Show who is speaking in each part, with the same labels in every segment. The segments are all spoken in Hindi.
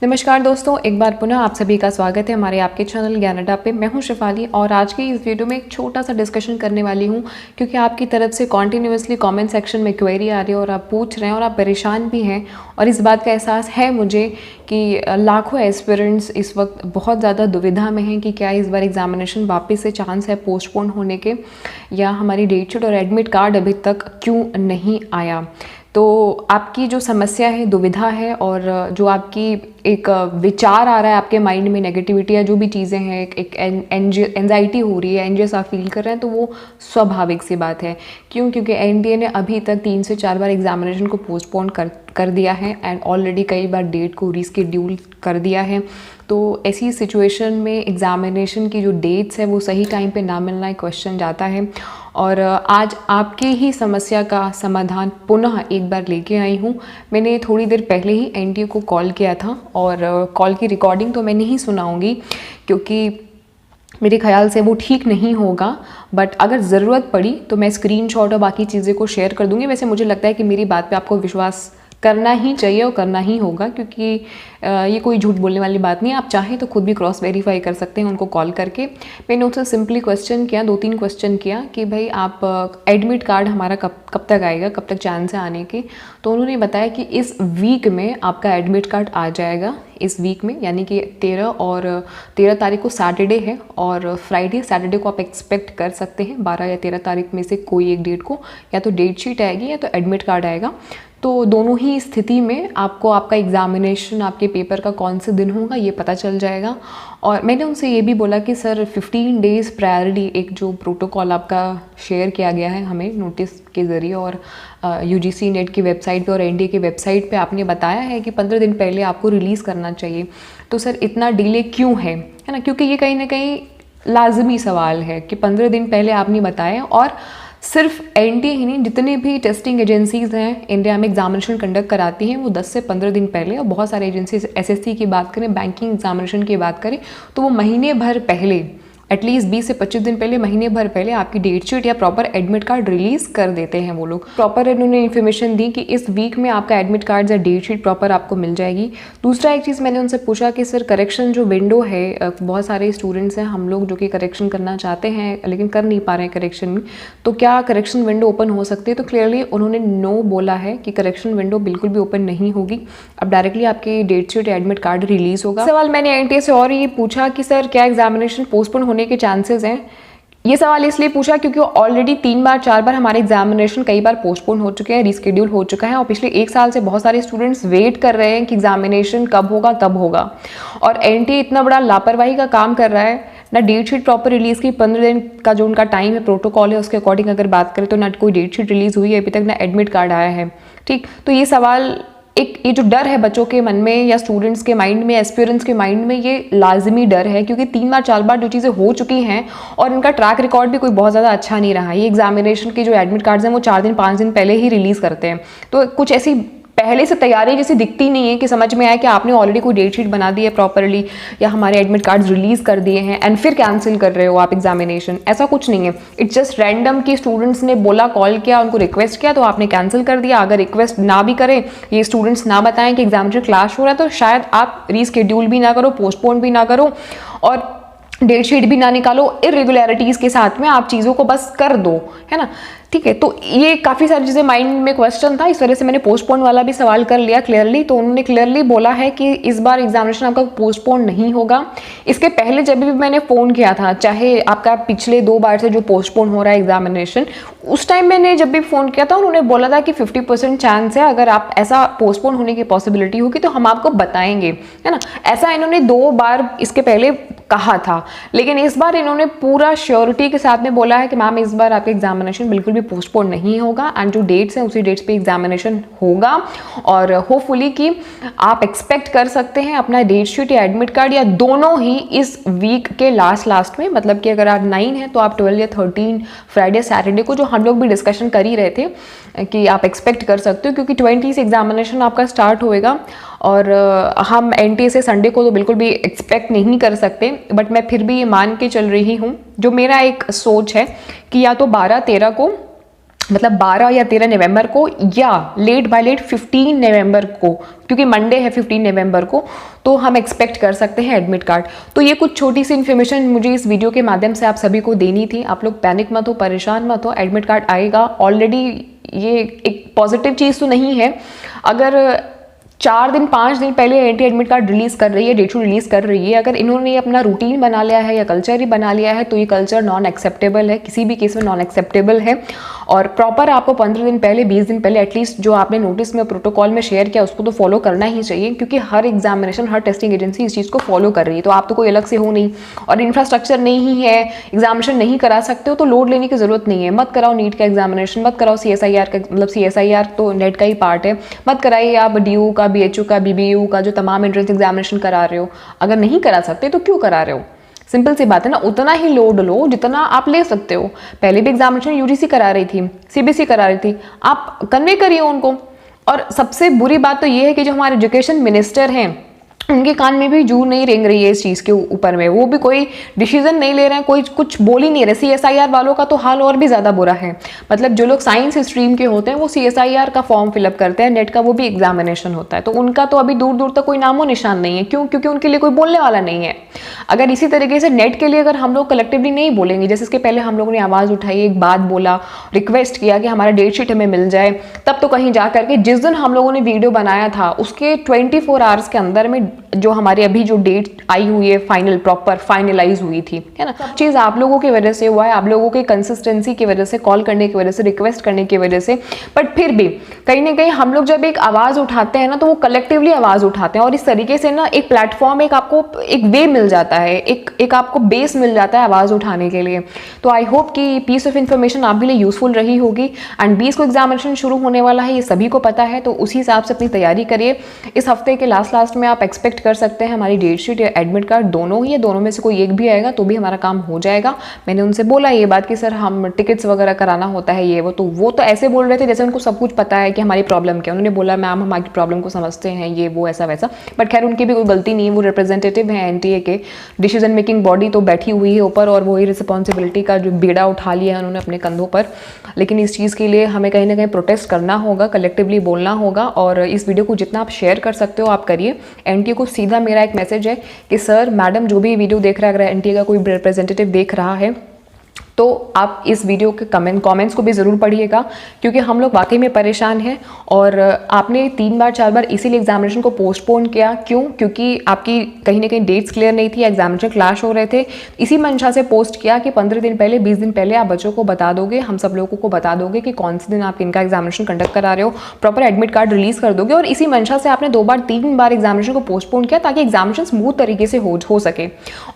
Speaker 1: नमस्कार दोस्तों, एक बार पुनः आप सभी का स्वागत है हमारे आपके चैनल ज्ञान अड्डा पे। मैं हूं शिफाली और आज की इस वीडियो में एक छोटा सा डिस्कशन करने वाली हूं क्योंकि आपकी तरफ से कॉन्टिन्यूसली कमेंट सेक्शन में क्वेरी आ रही है और आप पूछ रहे हैं और आप परेशान भी हैं। और इस बात का एहसास है मुझे कि लाखों एस्पिरेंट्स इस वक्त बहुत ज़्यादा दुविधा में हैं कि क्या इस बार एग्जामिनेशन वापस से चांस है पोस्टपोन होने के, या हमारी डेट शीट और एडमिट कार्ड अभी तक क्यों नहीं आया। तो आपकी जो समस्या है, दुविधा है, और जो आपकी एक विचार आ रहा है आपके माइंड में, नेगेटिविटी या जो भी चीज़ें हैं, एक एंजाइटी हो रही है, एंजियस आप फील कर रहे हैं, तो वो स्वाभाविक सी बात है। क्यों? क्योंकि एनटीए ने अभी तक 3 से 4 बार एग्जामिनेशन को पोस्टपोन कर दिया है एंड ऑलरेडी कई बार डेट को रीस्केड्यूल कर दिया है। तो ऐसी सिचुएशन में एग्जामिनेशन की जो डेट्स है वो सही टाइम पे ना मिलना एक क्वेश्चन जाता है। और आज आपकी ही समस्या का समाधान पुनः एक बार लेके आई हूँ। मैंने थोड़ी देर पहले ही एनटीए को कॉल किया था और कॉल की रिकॉर्डिंग तो मैं नहीं सुनाऊंगी क्योंकि मेरे ख्याल से वो ठीक नहीं होगा, बट अगर ज़रूरत पड़ी तो मैं स्क्रीनशॉट और बाकी चीज़ें को शेयर कर दूँगी। वैसे मुझे लगता है कि मेरी बात पे आपको विश्वास करना ही चाहिए और करना ही होगा क्योंकि ये कोई झूठ बोलने वाली बात नहीं है। आप चाहें तो खुद भी क्रॉस वेरीफाई कर सकते हैं उनको कॉल करके। मैंने उनसे सिंपली क्वेश्चन किया, 2-3 क्वेश्चन किया कि भाई आप एडमिट कार्ड हमारा कब तक आएगा, कब तक चांस है आने के। तो उन्होंने बताया कि इस वीक में आपका एडमिट कार्ड आ जाएगा, इस वीक में, यानी कि 13 तारीख को सैटरडे है और फ्राइडे सैटरडे को आप एक्सपेक्ट कर सकते हैं 12 या 13 तारीख में से कोई एक डेट को, या तो डेट शीट आएगी या तो एडमिट कार्ड आएगा। तो दोनों ही स्थिति में आपको आपका एग्जामिनेशन, आपके पेपर का कौन से दिन होगा ये पता चल जाएगा। और मैंने उनसे ये भी बोला कि सर 15 डेज़ प्रायरली एक जो प्रोटोकॉल आपका शेयर किया गया है हमें नोटिस के ज़रिए, और यूजीसी नेट की वेबसाइट पे और एनटीए की वेबसाइट पे आपने बताया है कि 15 दिन पहले आपको रिलीज़ करना चाहिए। तो सर इतना डिले क्यों है ना? क्योंकि ये कहीं ना कहीं लाजमी सवाल है कि 15 दिन पहले आपने बताया। और सिर्फ एनटीए ही नहीं, जितने भी टेस्टिंग एजेंसीज़ हैं इंडिया में एग्जामिनेशन कंडक्ट कराती हैं वो 10 से 15 दिन पहले, और बहुत सारे एजेंसीज एसएससी की बात करें, बैंकिंग एग्जामिनेशन की बात करें तो वो महीने भर पहले, एटलीस्ट 20 से 25 दिन पहले, महीने भर पहले आपकी डेट शीट या प्रॉपर एडमिट कार्ड रिलीज़ कर देते हैं वो लोग। प्रॉपर इन्होंने इन्फॉर्मेशन दी कि इस वीक में आपका एडमिट कार्ड या डेट शीट प्रॉपर आपको मिल जाएगी। दूसरा एक चीज़ मैंने उनसे पूछा कि सर करेक्शन जो विंडो है, बहुत सारे स्टूडेंट्स हैं हम लोग जो कि करेक्शन करना चाहते हैं लेकिन कर नहीं पा रहे हैं करेक्शन में, तो क्या करेक्शन विंडो ओपन हो सकती है? तो क्लियरली उन्होंने नो बोला है कि करेक्शन विंडो बिल्कुल भी ओपन नहीं होगी। अब डायरेक्टली आपकी डेट शीट या एडमिट कार्ड रिलीज़ होगा। सवाल मैंने एनटीए से और ये पूछा कि सर क्या एग्जामिनेशन पोस्टपोन होने के चांसेस हैं? ये सवाल इसलिए पूछा क्योंकि ऑलरेडी 3-4 बार हमारे एग्जामिनेशन कई बार पोस्टपोन हो चुके हैं, रीस्केड्यूल हो चुका है, और पिछले 1 साल से बहुत सारे स्टूडेंट्स वेट कर रहे हैं कि एग्जामिनेशन कब होगा। और एनटीए इतना बड़ा लापरवाही का काम कर रहा है, ना डेट शीट प्रॉपर रिलीज़ की, 15 दिन का जो उनका टाइम है, प्रोटोकॉल है, उसके अकॉर्डिंग अगर बात करें तो ना कोई डेट शीट रिलीज़ हुई है अभी तक, ना एडमिट कार्ड आया है। ठीक, तो ये सवाल, ये जो डर है बच्चों के मन में या स्टूडेंट्स के माइंड में, एस्पिरेंट्स के माइंड में, ये लाजमी डर है क्योंकि 3-4 बार जो चीज़ें हो चुकी हैं और इनका ट्रैक रिकॉर्ड भी कोई बहुत ज़्यादा अच्छा नहीं रहा। ये एग्जामिनेशन के जो एडमिट कार्ड्स हैं वो 4 दिन 5 दिन पहले ही रिलीज़ करते हैं। तो कुछ ऐसी पहले से तैयारी जैसी दिखती नहीं है कि समझ में आए कि आपने ऑलरेडी कोई डेट शीट बना दी है प्रॉपरली, या हमारे एडमिट कार्ड्स रिलीज़ कर दिए हैं एंड फिर कैंसिल कर रहे हो आप एग्जामिनेशन। ऐसा कुछ नहीं है। इट्स जस्ट रैंडम कि स्टूडेंट्स ने बोला, कॉल किया, उनको रिक्वेस्ट किया तो आपने कैंसिल कर दिया। अगर रिक्वेस्ट ना भी करें, ये स्टूडेंट्स ना बताएं कि एग्जामिनेशन क्लास हो रहा है, तो शायद आप रीस्केड्यूल भी ना करो, पोस्टपोन भी ना करो और डेट शीट भी ना निकालो। इरेगुलरिटीज़ के साथ में आप चीज़ों को बस कर दो, है ना? ठीक है, तो ये काफ़ी सारी चीज़ें माइंड में क्वेश्चन था, इस वजह से मैंने पोस्टपोन वाला भी सवाल कर लिया क्लियरली। तो उन्होंने क्लियरली बोला है कि इस बार एग्जामिनेशन आपका पोस्टपोन नहीं होगा। इसके पहले जब भी मैंने फ़ोन किया था, चाहे आपका पिछले 2 बार से जो पोस्टपोन हो रहा है एग्जामिनेशन, उस टाइम मैंने जब भी फ़ोन किया था उन्होंने बोला था कि 50% चांस है, अगर आप ऐसा पोस्टपोन होने की पॉसिबिलिटी होगी तो हम आपको बताएंगे, है ना? ऐसा इन्होंने 2 बार इसके पहले कहा था, लेकिन इस बार इन्होंने पूरा श्योरिटी के साथ में बोला है कि मैम इस बार आपका एग्जामिनेशन बिल्कुल भी पोस्टपोन नहीं होगा एंड जो डेट्स हैं उसी डेट्स पे एग्जामिनेशन होगा। और होपफुली कि आप एक्सपेक्ट कर सकते हैं अपना डेट शीट या एडमिट कार्ड या दोनों ही इस वीक के लास्ट में, मतलब कि अगर आप 9 है तो आप 12 या 13 फ्राइडे सैटरडे को, जो हम लोग भी डिस्कशन कर ही रहे थे कि आप एक्सपेक्ट कर सकते हो क्योंकि 20 से एग्जामिनेशन आपका स्टार्ट होएगा और हम एनटीए से संडे को तो बिल्कुल भी एक्सपेक्ट नहीं कर सकते। बट मैं फिर भी ये मान के चल रही हूँ, जो मेरा एक सोच है कि या तो 12-13 को मतलब 12 या 13 नवंबर को, या लेट बाय लेट 15 नवंबर को, क्योंकि मंडे है 15 नवंबर को, तो हम एक्सपेक्ट कर सकते हैं एडमिट कार्ड। तो ये कुछ छोटी सी इन्फॉर्मेशन मुझे इस वीडियो के माध्यम से आप सभी को देनी थी। आप लोग पैनिक मत हो, परेशान मत हो, एडमिट कार्ड आएगा। ऑलरेडी ये एक पॉजिटिव चीज़ तो नहीं है। अगर 4 दिन 5 दिन पहले एनटीए एडमिट कार्ड रिलीज कर रही है, डेट शीट रिलीज कर रही है, अगर इन्होंने अपना रूटीन बना लिया है या कल्चर ही बना लिया है, तो ये कल्चर नॉन एक्सेप्टेबल है, किसी भी केस में नॉन एक्सेप्टेबल है। और प्रॉपर आपको 15 दिन पहले 20 दिन पहले एटलीस्ट जो आपने नोटिस में प्रोटोकॉल में शेयर किया उसको तो फॉलो करना ही चाहिए, क्योंकि हर एग्जामिनेशन हर टेस्टिंग एजेंसी इस चीज़ को फॉलो कर रही है। तो आप तो कोई अलग से हो नहीं, और इंफ्रास्ट्रक्चर नहीं है, एग्जामिनेशन नहीं करा सकते हो, तो लोड लेने की जरूरत नहीं है। मत कराओ नीट का एग्जामिनेशन, मत कराओ CSIR का, मतलब CSIR तो नेट का ही पार्ट है, मत कराइए आप DU का, BHU का, BBU का, जो तमाम एंट्रेंस एग्जामिनेशन करा रहे हो। अगर नहीं करा सकते तो क्यों करा रहे हो? सिंपल सी बात है ना, उतना ही लोड लो जितना आप ले सकते हो। पहले भी एग्जामिनेशन UGC करा रही थी, CBSE करा रही थी, आप कन्वे करिए उनको। और सबसे बुरी बात तो ये है कि जो हमारे एजुकेशन मिनिस्टर हैं उनके कान में भी जू नहीं रेंग रही है इस चीज़ के ऊपर में। वो भी कोई डिसीजन नहीं ले रहे हैं, कोई कुछ बोल ही नहीं रहे। CSIR वालों का तो हाल और भी ज़्यादा बुरा है। मतलब जो लोग साइंस स्ट्रीम के होते हैं वो CSIR का फॉर्म फिलअप करते हैं, नेट का वो भी एग्जामिनेशन होता है, तो उनका तो अभी दूर दूर तक कोई नामो निशान नहीं है। क्यों? क्योंकि उनके लिए कोई बोलने वाला नहीं है। अगर इसी तरीके से नेट के लिए अगर हम लोग कलेक्टिवली नहीं बोलेंगे, जैसे इसके पहले हम लोगों ने आवाज़ उठाई, एक बात बोला, रिक्वेस्ट किया कि हमारा डेट शीट हमें मिल जाए, तब तो कहीं जा करके जिस दिन हम लोगों ने वीडियो बनाया था उसके 24 आवर्स के अंदर में जो हमारी अभी जो डेट आई हुई है फाइनल, प्रॉपर फाइनलाइज हुई थी, है ना। सब चीज़ आप लोगों की वजह से हुआ है, आप लोगों की कंसिस्टेंसी की वजह से, कॉल करने की वजह से, रिक्वेस्ट करने की वजह से। बट फिर भी कहीं ना कहीं हम लोग जब एक आवाज़ उठाते हैं ना, तो वो कलेक्टिवली आवाज़ उठाते हैं, और इस तरीके से ना एक प्लेटफॉर्म, एक आपको एक वे मिल जाता है, एक आपको बेस मिल जाता है आवाज़ उठाने के लिए। तो आई होप कि पीस ऑफ इन्फॉर्मेशन आप भी लिए यूजफुल रही होगी। एंड 20 को एग्जामिनेशन शुरू होने वाला है, ये सभी को पता है, तो उसी हिसाब से अपनी तैयारी करिए। इस हफ्ते के लास्ट में आप एक्सपेक्ट कर सकते हैं हमारी डेट शीट या एडमिट कार्ड दोनों ही है, दोनों में से कोई एक भी आएगा तो भी हमारा काम हो जाएगा। मैंने उनसे बोला ये बात कि सर हम टिकट्स वगैरह कराना होता है, ये वो तो ऐसे बोल रहे थे जैसे उनको सब कुछ पता है कि हमारी प्रॉब्लम क्या है। उन्होंने बोला मैम हमारी प्रॉब्लम को समझते हैं, ये वो ऐसा वैसा, बट खैर उनकी भी कोई गलती नहीं है। वो रिप्रेजेंटेटिव हैं एनटीए के, डिसीजन मेकिंग बॉडी तो बैठी हुई है ऊपर, और वही रिस्पॉन्सिबिलिटी का जो बीड़ा उठा लिया है उन्होंने अपने कंधों पर। लेकिन इस चीज़ के लिए हमें कहीं ना कहीं प्रोटेस्ट करना होगा, कलेक्टिवली बोलना होगा, और इस वीडियो को जितना आप शेयर कर सकते हो आप करिए। एनटीए को सीधा मेरा एक मैसेज है कि सर मैडम जो भी वीडियो देख रहा है, अगर एनटीए का कोई रिप्रेजेंटेटिव देख रहा है तो आप इस वीडियो के कमेंट्स को भी ज़रूर पढ़िएगा, क्योंकि हम लोग वाकई में परेशान हैं। और आपने 3 बार 4 बार इसीलिए एग्जामिनेशन को पोस्टपोन किया। क्यों? क्योंकि आपकी कहीं ना कहीं डेट्स क्लियर नहीं थी, एग्जामिनेशन क्लैश हो रहे थे। इसी मंशा से पोस्ट किया कि 15 दिन पहले 20 दिन पहले आप बच्चों को बता दोगे, हम सब लोगों को बता दोगे कि कौन से दिन आप इनका एग्जामिनेशन कंडक्ट करा रहे हो, प्रॉपर एडमिट कार्ड रिलीज कर दोगे। और इसी मंशा से आपने 2 बार 3 बार एग्जामिनेशन को पोस्टपोन किया ताकि एग्जामिनेशन स्मूथ तरीके से हो सके।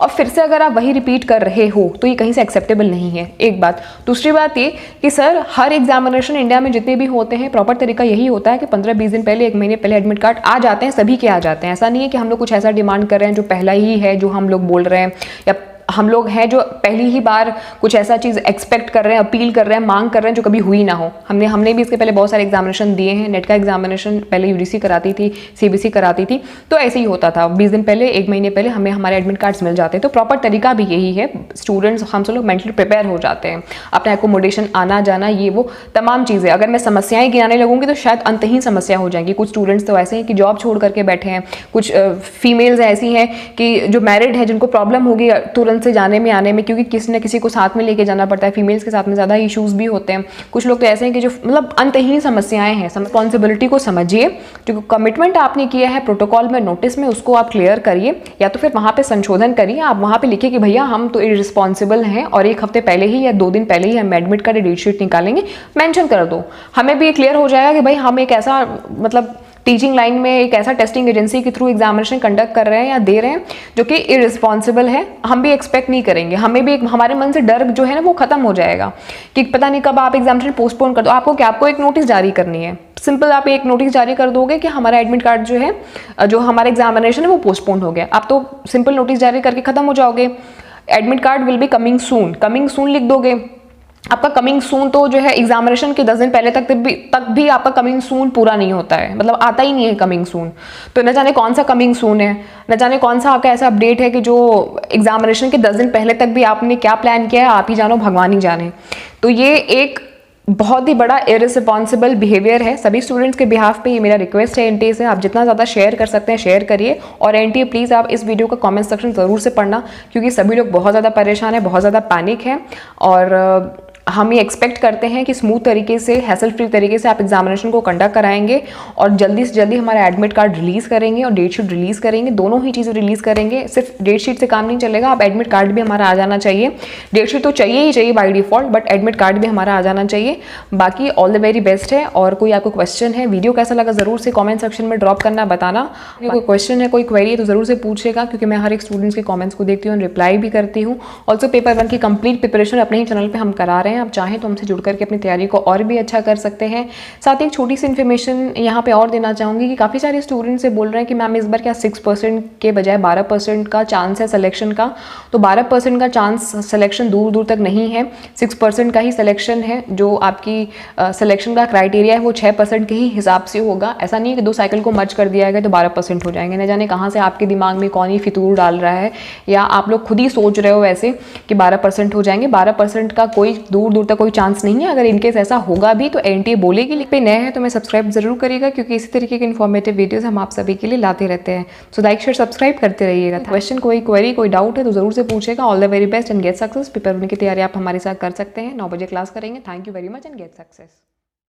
Speaker 1: और फिर से अगर आप वही रिपीट कर रहे हो तो ये कहीं से एक्सेप्टेबल नहीं है, एक बात। दूसरी बात ये कि सर हर एग्जामिनेशन इंडिया में जितने भी होते हैं प्रॉपर तरीका यही होता है कि 15-20 दिन पहले, 1 महीने पहले एडमिट कार्ड आ जाते हैं, सभी के आ जाते हैं। ऐसा नहीं है कि हम लोग कुछ ऐसा डिमांड कर रहे हैं जो पहला ही है जो हम लोग बोल रहे हैं, या हम लोग हैं जो पहली ही बार कुछ ऐसा चीज़ एक्सपेक्ट कर रहे हैं, अपील कर रहे हैं, मांग कर रहे हैं जो कभी हुई ना हो। हमने भी इसके पहले बहुत सारे एग्जामिनेशन दिए हैं। नेट का एग्जामिनेशन पहले UGC कराती थी, CBSE कराती थी, तो ऐसे ही होता था। 20 दिन पहले, 1 महीने पहले हमें हमारे एडमिट कार्ड्स मिल जाते हैं। तो प्रॉपर तरीका भी यही है। स्टूडेंट्स हम सब लोग मेंटली प्रिपेयर हो जाते हैं, अपना एकोमोडेशन, आना जाना, ये वो तमाम चीज़ें। अगर मैं समस्याएं गिनाने लगूंगी तो शायद अंतहीन समस्या हो जाएंगी। कुछ स्टूडेंट्स तो ऐसे हैं कि जॉब छोड़ करके बैठे हैं, कुछ फीमेल्स ऐसी हैं कि जो मैरिड है, जिनको प्रॉब्लम होगी तुरंत से जाने में आने में, क्योंकि किसी न किसी को साथ में लेके जाना पड़ता है। फीमेल्स के साथ में ज़्यादा इश्यूज़ भी होते हैं। कुछ लोग तो ऐसे हैं कि जो मतलब अंतहीन समस्याएं हैं। रिस्पॉन्सिबिलिटी को समझिए, जो कमिटमेंट आपने किया है प्रोटोकॉल में, नोटिस में, उसको आप क्लियर करिए, या तो फिर वहाँ पे संशोधन करिए। आप वहाँ पे लिखिए कि भैया हम तो इररिस्पॉन्सिबल हैं और 1 हफ्ते पहले ही या 2 दिन पहले ही हम एडमिट कार्ड डेट शीट निकालेंगे, मेंशन कर दो। हमें भी ये क्लियर हो जाएगा कि भाई हम एक ऐसा मतलब टीचिंग लाइन में एक ऐसा टेस्टिंग एजेंसी के थ्रू एग्जामिनेशन कंडक्ट कर रहे हैं या दे रहे हैं जो कि इररिस्पॉन्सिबल है। हम भी एक्सपेक्ट नहीं करेंगे, हमें भी एक हमारे मन से डर जो है ना वो खत्म हो जाएगा कि पता नहीं कब आप एग्जामिनेशन पोस्टपोन कर दो। आपको क्या, आपको एक नोटिस जारी करनी है, सिंपल। आप एक नोटिस जारी कर दोगे कि हमारा एडमिट कार्ड जो है, जो हमारा एग्जामिनेशन है वो पोस्टपोन हो गया। आप तो सिंपल नोटिस जारी करके खत्म हो जाओगे। Admit card will be coming soon लिख दोगे। आपका कमिंग सून तो जो है एग्जामिनेशन के 10 दिन पहले तक भी आपका कमिंग सून पूरा नहीं होता है, मतलब आता ही नहीं है कमिंग सून। तो न जाने कौन सा कमिंग सून है, न जाने कौन सा आपका ऐसा अपडेट है कि जो एग्जामिनेशन के 10 दिन पहले तक भी आपने क्या प्लान किया है, आप ही जानो, भगवान ही जाने। तो ये एक बहुत ही बड़ा इररिस्पॉन्सिबल बिहेवियर है सभी स्टूडेंट्स के बिहाफ पे। ये मेरा रिक्वेस्ट है एनटीए से, आप जितना ज़्यादा शेयर कर सकते हैं शेयर करिए। और एनटीए प्लीज़ आप इस वीडियो का कमेंट सेक्शन ज़रूर से पढ़ना, क्योंकि सभी लोग बहुत ज़्यादा परेशान हैं, बहुत ज़्यादा पैनिक है। और हम ये एक्सपेक्ट करते हैं कि स्मूथ तरीके से, हैसल फ्री तरीके से आप एग्जामिनेशन को कंडक्ट कराएंगे और जल्दी से जल्दी हमारा एडमिट कार्ड रिलीज़ करेंगे और डेट शीट रिलीज़ करेंगे। दोनों ही चीज़ें रिलीज़ करेंगे, सिर्फ डेट शीट से काम नहीं चलेगा, आप एडमिट कार्ड भी हमारा आ जाना चाहिए। डेट शीट तो चाहिए ही चाहिए by default, but admit card भी हमारा आ जाना चाहिए। बाकी ऑल द वेरी बेस्ट है। और कोई आपको क्वेश्चन है, वीडियो कैसा लगा ज़रूर से कॉमेंट सेक्शन में ड्रॉप करना, बताना। कोई क्वेश्चन है, कोई क्वेरी है तो ज़रूर से पूछेगा, क्योंकि मैं हर एक स्टूडेंट्स के कॉमेंट्स को देखती हूँ, रिप्लाई भी करती हूँ। ऑल्सो पेपर 1 की कंप्लीट प्रिपरेशन अपने ही चैनल पर हम करा रहे हैं, आप चाहें तो हमसे जुड़ करके अपनी तैयारी को और भी अच्छा कर सकते हैं। साथ ही एक छोटी सी इन्फॉर्मेशन यहाँ पे और देना चाहूँगी कि काफ़ी सारे स्टूडेंट्स से बोल रहे हैं कि मैम इस बार क्या 6% के बजाय 12% का चांस है सिलेक्शन का। तो 12% का चांस सिलेक्शन दूर दूर तक नहीं है, 6% का ही सिलेक्शन है। जो आपकी सिलेक्शन का क्राइटेरिया है वो 6% के ही हिसाब से होगा। ऐसा नहीं है कि 2 साइकिल को मर्ज कर दिया गया तो 12% हो जाएंगे। न जाने कहाँ से आपके दिमाग में कौन ही फितूर डाल रहा है, या आप लोग खुद ही सोच रहे हो ऐसे कि 12% हो जाएंगे। 12% का कोई दूर दूर तक कोई चांस नहीं है। अगर इनकेस ऐसा होगा भी तो एनटीए बोलेगी। लिंक पे नए हैं तो मैं सब्सक्राइब जरूर करिएगा, क्योंकि इसी तरीके के इन्फॉर्मेटिव वीडियोस हम आप सभी के लिए लाते रहते हैं। सो लाइक शेयर सब्सक्राइब करते रहिएगा। क्वेश्चन, कोई क्वेरी, कोई डाउट है तो जरूर से पूछेगा। All the very best and get success. Paper 1 की तैयारी आप हमारे साथ कर सकते हैं। 9 बजे क्लास करेंगे। Thank you very much and get success.